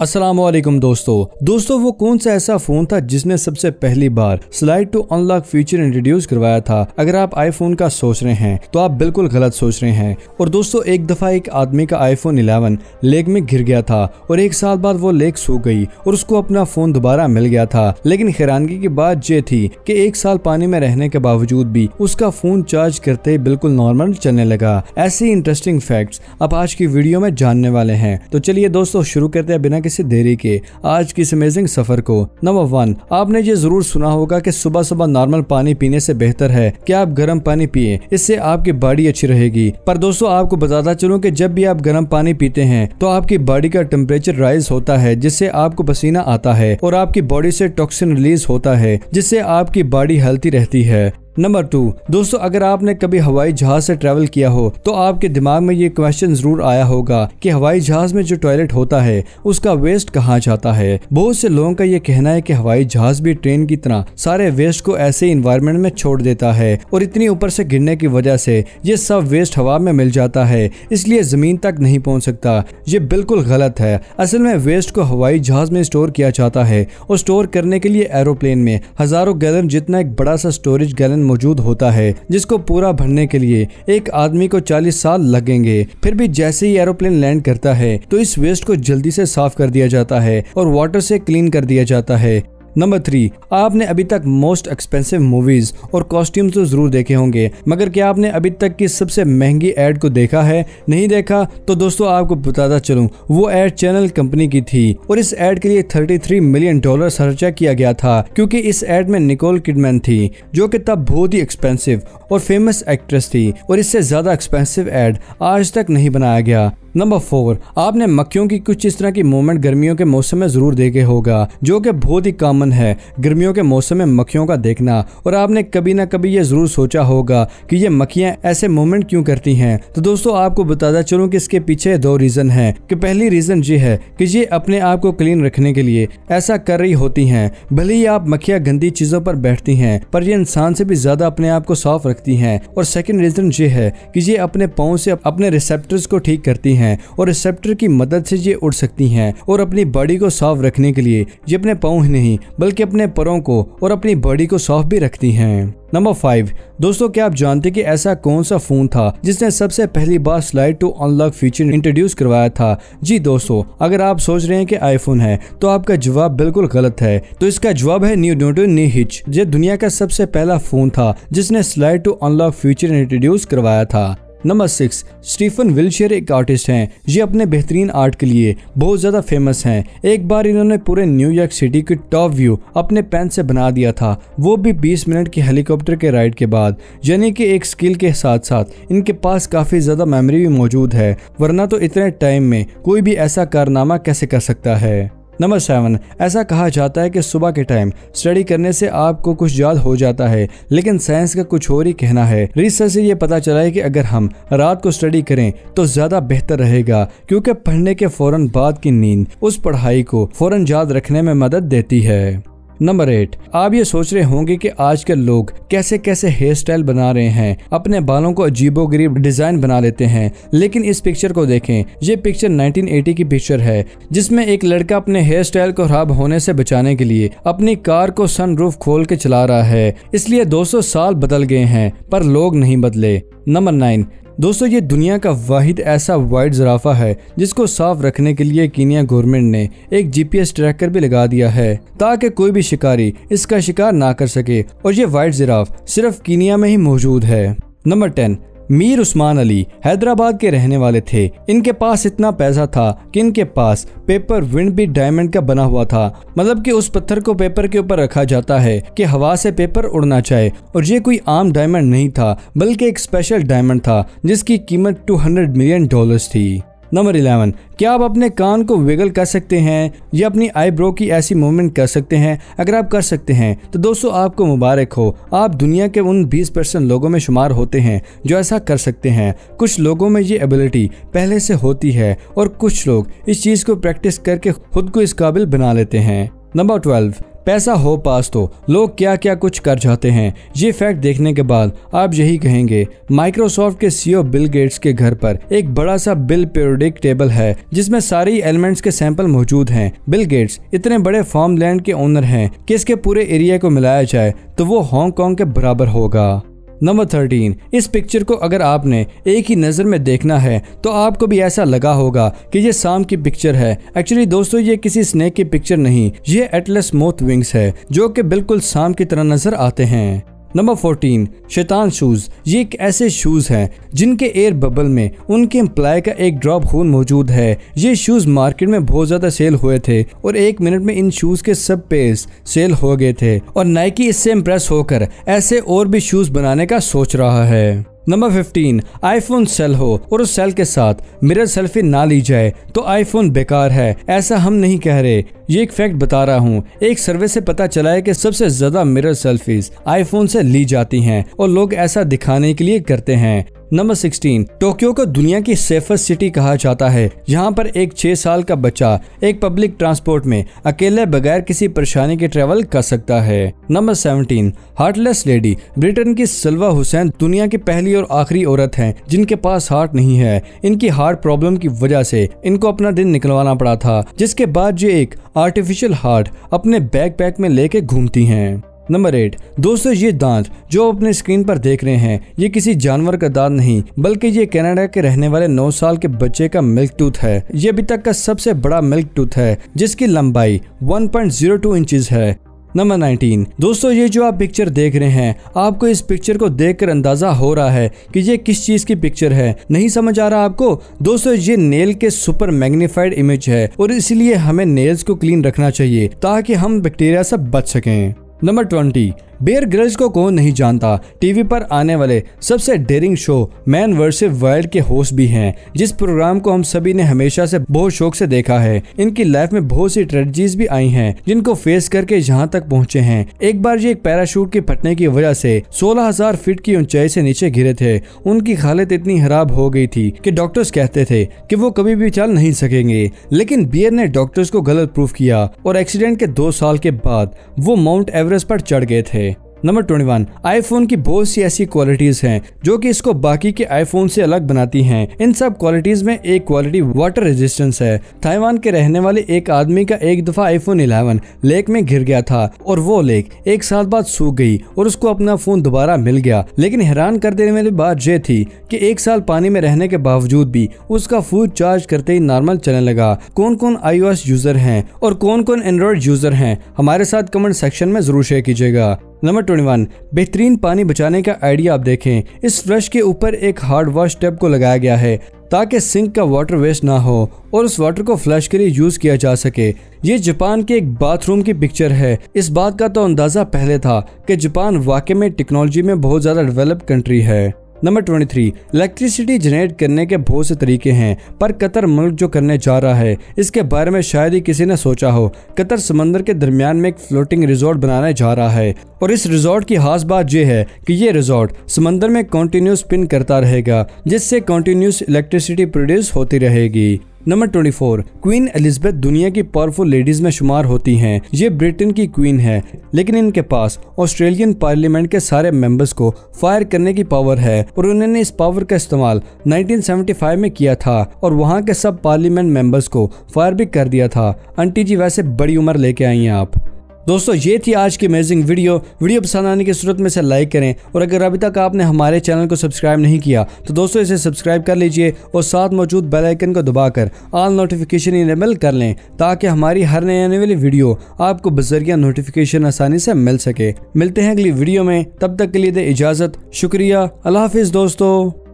अस्सलामुअलैकुम दोस्तों वो कौन सा ऐसा फोन था जिसने सबसे पहली बार slide to unlock feature introduce करवाया था। अगर आप आईफोन का सोच रहे हैं तो आप बिल्कुल गलत सोच रहे हैं। और दोस्तों एक दफा एक आदमी का आईफोन 11 लेक में गिर गया था और एक साल बाद वो लेक सूख गई और उसको अपना फोन दोबारा मिल गया था। लेकिन हैरानगी की बात ये थी कि एक साल पानी में रहने के बावजूद भी उसका फोन चार्ज करते ही बिल्कुल नॉर्मल चलने लगा। ऐसे इंटरेस्टिंग फैक्ट्स आप आज की वीडियो में जानने वाले हैं। तो चलिए दोस्तों शुरू करते हैं बिना किसी देरी के आज की इस अमेजिंग सफर को। नंबर 1, आपने ये जरूर सुना होगा कि सुबह सुबह नॉर्मल पानी पीने से बेहतर है कि आप गर्म पानी पिए, इससे आपकी बॉडी अच्छी रहेगी। पर दोस्तों आपको बताता चलूं कि जब भी आप गर्म पानी पीते हैं तो आपकी बॉडी का टेम्परेचर राइज होता है, जिससे आपको पसीना आता है और आपकी बॉडी से टॉक्सिन रिलीज होता है, जिससे आपकी बॉडी हेल्थी रहती है। नंबर 2, दोस्तों अगर आपने कभी हवाई जहाज से ट्रैवल किया हो तो आपके दिमाग में ये क्वेश्चन जरूर आया होगा कि हवाई जहाज में जो टॉयलेट होता है उसका वेस्ट कहाँ जाता है। बहुत से लोगों का ये कहना है कि हवाई जहाज भी ट्रेन की तरह सारे वेस्ट को ऐसे इन्वायरमेंट में छोड़ देता है और इतनी ऊपर से गिरने की वजह से ये सब वेस्ट हवा में मिल जाता है, इसलिए जमीन तक नहीं पहुंच सकता। ये बिल्कुल गलत है। असल में वेस्ट को हवाई जहाज में स्टोर किया जाता है और स्टोर करने के लिए एरोप्लेन में हजारों गैलन जितना एक बड़ा सा स्टोरेज गैलन मौजूद होता है, जिसको पूरा भरने के लिए एक आदमी को 40 साल लगेंगे। फिर भी जैसे ही एरोप्लेन लैंड करता है तो इस वेस्ट को जल्दी से साफ कर दिया जाता है और वाटर से क्लीन कर दिया जाता है। नंबर 3, आपने अभी तक मोस्ट एक्सपेंसिव मूवीज और कॉस्ट्यूम्स तो जरूर देखे होंगे, मगर क्या आपने अभी तक की सबसे महंगी एड को देखा है? नहीं देखा तो दोस्तों आपको बताता चलूं, वो एड चैनल कंपनी की थी और इस एड के लिए $33 मिलियन खर्चा किया गया था, क्योंकि इस एड में निकोल किडमैन थी जो कि तब बहुत ही एक्सपेंसिव और फेमस एक्ट्रेस थी और इससे ज्यादा एक्सपेंसिव एड आज तक नहीं बनाया गया। नंबर 4, आपने मक्खियों की कुछ इस तरह की मूवमेंट गर्मियों के मौसम में जरूर देखे होगा, जो कि बहुत ही कॉमन है गर्मियों के मौसम में मक्खियों का देखना। और आपने कभी ना कभी ये जरूर सोचा होगा कि ये मक्खियां ऐसे मूवमेंट क्यों करती हैं। तो दोस्तों आपको बताता चलूं कि इसके पीछे 2 रीजन हैं। कि पहली रीजन ये है कि ये अपने आप को क्लीन रखने के लिए ऐसा कर रही होती हैं। भले ही आप मक्खियां गंदी चीजों पर बैठती हैं, पर ये इंसान से भी ज्यादा अपने आप को साफ रखती हैं। और सेकेंड रीजन ये है कि ये अपने पाँव से अपने रिसेप्टर्स को ठीक करती हैं और रिसेप्टर की मदद से ये उड़ सकती हैं। और अपनी बॉडी को साफ रखने के लिए ये अपने पाँव ही नहीं बल्कि अपने पैरों को और अपनी बॉडी को साफ भी रखती हैं। नंबर 5, दोस्तों क्या आप जानते कि ऐसा कौन सा फोन था जिसने सबसे पहली बार slide to unlock feature introduce करवाया था? जी दोस्तों, अगर आप सोच रहे हैं कि आईफोन है तो आपका जवाब बिल्कुल गलत है। तो इसका जवाब है नी हिच। ये दुनिया का सबसे पहला फोन था जिसने slide to unlock feature introduce करवाया था। नंबर 6, स्टीफन विल्शियर एक आर्टिस्ट हैं। ये अपने बेहतरीन आर्ट के लिए बहुत ज्यादा फेमस हैं। एक बार इन्होंने पूरे न्यूयॉर्क सिटी की टॉप व्यू अपने पेन से बना दिया था, वो भी 20 मिनट की हेलीकॉप्टर के राइड के बाद। यानी कि एक स्किल के साथ साथ इनके पास काफी ज्यादा मेमोरी भी मौजूद है, वरना तो इतने टाइम में कोई भी ऐसा कारनामा कैसे कर सकता है। नंबर 7, ऐसा कहा जाता है कि सुबह के टाइम स्टडी करने से आपको कुछ याद हो जाता है, लेकिन साइंस का कुछ और ही कहना है। रिसर्च से ये पता चला है कि अगर हम रात को स्टडी करें तो ज्यादा बेहतर रहेगा, क्योंकि पढ़ने के फौरन बाद की नींद उस पढ़ाई को फौरन याद रखने में मदद देती है। नंबर 8, आप ये सोच रहे होंगे कि आजकल लोग कैसे कैसे हेयर स्टाइल बना रहे हैं, अपने बालों को अजीबोगरीब डिजाइन बना लेते हैं। लेकिन इस पिक्चर को देखें, ये पिक्चर 1980 की पिक्चर है, जिसमें एक लड़का अपने हेयर स्टाइल को खराब होने से बचाने के लिए अपनी कार को सनरूफ खोल के चला रहा है। इसलिए 200 साल बदल गए हैं पर लोग नहीं बदले। नंबर 9, दोस्तों ये दुनिया का वाहिद ऐसा वाइट ज़राफ़ा है जिसको साफ रखने के लिए कीनिया गवर्नमेंट ने एक GPS ट्रैकर भी लगा दिया है, ताकि कोई भी शिकारी इसका शिकार ना कर सके। और ये वाइट जिराफ सिर्फ कीनिया में ही मौजूद है। नंबर 10, मीर उस्मान अली हैदराबाद के रहने वाले थे। इनके पास इतना पैसा था कि इनके पास पेपर विंड भी डायमंड का बना हुआ था, मतलब कि उस पत्थर को पेपर के ऊपर रखा जाता है कि हवा से पेपर उड़ना चाहे। और ये कोई आम डायमंड नहीं था, बल्कि एक स्पेशल डायमंड था जिसकी कीमत $200 मिलियन थी। नंबर 11, क्या आप अपने कान को विगल कर सकते हैं या अपनी आईब्रो की ऐसी मूवमेंट कर सकते हैं? अगर आप कर सकते हैं तो दोस्तों आपको मुबारक हो, आप दुनिया के उन 20% लोगों में शुमार होते हैं जो ऐसा कर सकते हैं। कुछ लोगों में ये एबिलिटी पहले से होती है और कुछ लोग इस चीज़ को प्रैक्टिस करके खुद को इस काबिल बना लेते हैं। नंबर 12, पैसा हो पास तो लोग क्या क्या कुछ कर जाते हैं। ये फैक्ट देखने के बाद आप यही कहेंगे। माइक्रोसॉफ्ट के सीईओ बिल गेट्स के घर पर एक बड़ा सा बिल पीरियोडिक टेबल है जिसमें सारी एलिमेंट्स के सैंपल मौजूद हैं। बिल गेट्स इतने बड़े फार्मलैंड के ओनर हैं कि इसके पूरे एरिया को मिलाया जाए तो वो हांगकांग के बराबर होगा। नंबर 13, इस पिक्चर को अगर आपने एक ही नज़र में देखना है तो आपको भी ऐसा लगा होगा कि ये सांप की पिक्चर है। एक्चुअली दोस्तों ये किसी स्नेक की पिक्चर नहीं, ये एटलस मोथ विंग्स है जो कि बिल्कुल सांप की तरह नजर आते हैं। नंबर 14, शैतान शूज। ये एक ऐसे शूज हैं जिनके एयर बबल में उनके एम्प्लॉय का एक ड्रॉप खून मौजूद है। ये शूज मार्केट में बहुत ज्यादा सेल हुए थे और 1 मिनट में इन शूज के सब पेयर्स सेल हो गए थे और नाइकी इससे इम्प्रेस होकर ऐसे और भी शूज बनाने का सोच रहा है। नंबर 15, आईफोन सेल हो और उस सेल के साथ मिरर सेल्फी ना ली जाए तो आईफोन बेकार है, ऐसा हम नहीं कह रहे। ये एक फैक्ट बता रहा हूँ। एक सर्वे से पता चला है कि सबसे ज्यादा मिरर सेल्फीज आईफोन से ली जाती हैं और लोग ऐसा दिखाने के लिए करते हैं। नंबर 16, टोक्यो को दुनिया की सेफेस्ट सिटी कहा जाता है। यहाँ पर एक 6 साल का बच्चा एक पब्लिक ट्रांसपोर्ट में अकेले बगैर किसी परेशानी के ट्रेवल कर सकता है। Number 17, heartless lady. ब्रिटेन की सलवा हुसैन दुनिया की पहली और आखिरी औरत हैं जिनके पास हार्ट नहीं है। इनकी हार्ट प्रॉब्लम की वजह से इनको अपना दिन निकलवाना पड़ा था, जिसके बाद ये एक आर्टिफिशियल हार्ट अपने बैकपैक में लेके घूमती हैं। नंबर 8, दोस्तों ये दांत जो अपने स्क्रीन पर देख रहे हैं ये किसी जानवर का दांत नहीं बल्कि ये कनाडा के रहने वाले 9 साल के बच्चे का मिल्क टूथ है। ये अभी तक का सबसे बड़ा मिल्क टूथ है जिसकी लंबाई 1.02 इंचेस है। नंबर 19, दोस्तों ये जो आप पिक्चर देख रहे हैं आपको इस पिक्चर को देखकर अंदाजा हो रहा है कि ये किस चीज की पिक्चर है। नहीं समझ आ रहा आपको? दोस्तों ये नेल के सुपर मैग्नीफाइड इमेज है और इसलिए हमें नेल्स को क्लीन रखना चाहिए ताकि हम बैक्टीरिया से बच सकें। नंबर 20, बेयर ग्रिल्स को कौन नहीं जानता। टीवी पर आने वाले सबसे daring show Man versus Wild के होस्ट भी हैं, जिस प्रोग्राम को हम सभी ने हमेशा से बहुत शौक से देखा है। इनकी लाइफ में बहुत सी ट्रेजेडीज भी आई हैं जिनको फेस करके यहाँ तक पहुँचे हैं। एक बार ये एक पैराशूट के फटने की वजह से 16,000 फीट की ऊंचाई से नीचे गिरे थे। उनकी हालत इतनी खराब हो गई थी कि डॉक्टर्स कहते थे कि वो कभी भी चल नहीं सकेंगे, लेकिन बियर ने डॉक्टर्स को गलत प्रूफ किया और एक्सीडेंट के 2 साल के बाद वो माउंट एवरेस्ट पर चढ़ गए थे। नंबर 21, आईफोन की बहुत सी ऐसी क्वालिटीज हैं जो कि इसको बाकी के आईफोन से अलग बनाती हैं। इन सब क्वालिटीज में एक क्वालिटी वाटर रेजिस्टेंस है। ताइवान के रहने वाले एक आदमी का एक दफा आईफोन 11 लेक में गिर गया था और वो लेक 1 साल बाद सूख गई और उसको अपना फोन दोबारा मिल गया। लेकिन हैरान कर देने वाली बात ये थी कि 1 साल पानी में रहने के बावजूद भी उसका फोन चार्ज करते ही नॉर्मल चलने लगा। कौन कौन iOS यूजर हैं और कौन कौन एंड्रॉइड यूजर हैं हमारे साथ कमेंट सेक्शन में जरूर शेयर कीजिएगा। नंबर 21, बेहतरीन पानी बचाने का आइडिया आप देखें। इस फ्लश के ऊपर एक हार्ड वॉश टैप को लगाया गया है ताकि सिंक का वाटर वेस्ट ना हो और उस वाटर को फ्लश के लिए यूज किया जा सके। ये जापान के एक बाथरूम की पिक्चर है। इस बात का तो अंदाजा पहले था कि जापान वाकई में टेक्नोलॉजी में बहुत ज्यादा डेवलप कंट्री है। नंबर 23, इलेक्ट्रिसिटी जनरेट करने के बहुत से तरीके हैं पर कतर मुल्क जो करने जा रहा है इसके बारे में शायद ही किसी ने सोचा हो। कतर समंदर के दरमियान में एक फ्लोटिंग रिजॉर्ट बनाने जा रहा है और इस रिजॉर्ट की खास बात यह है कि ये रिजॉर्ट समंदर में कंटिन्यूस स्पिन करता रहेगा जिससे कंटिन्यूस इलेक्ट्रिसिटी प्रोड्यूस होती रहेगी। नंबर 24, क्वीन एलिजाबेथ दुनिया की पावरफुल लेडीज में शुमार होती हैं। ये ब्रिटेन की क्वीन है लेकिन इनके पास ऑस्ट्रेलियन पार्लियामेंट के सारे मेंबर्स को फायर करने की पावर है और उन्होंने इस पावर का इस्तेमाल 1975 में किया था और वहाँ के सब पार्लियामेंट मेंबर्स को फायर भी कर दिया था। आंटी जी वैसे बड़ी उम्र लेके आई हैं आप। दोस्तों ये थी आज की अमेजिंग वीडियो पसंद आने की सूरत में से लाइक करें और अगर अभी तक आपने हमारे चैनल को सब्सक्राइब नहीं किया तो दोस्तों इसे सब्सक्राइब कर लीजिए और साथ मौजूद बेल आइकन को दबाकर ऑल नोटिफिकेशन इनेबल कर लें ताकि हमारी हर नई आने वाली वीडियो आपको बज़रिया नोटिफिकेशन आसानी से मिल सके। मिलते हैं अगली वीडियो में, तब तक के लिए दे इजाज़त। शुक्रिया, अल्लाह हाफिज़ दोस्तों।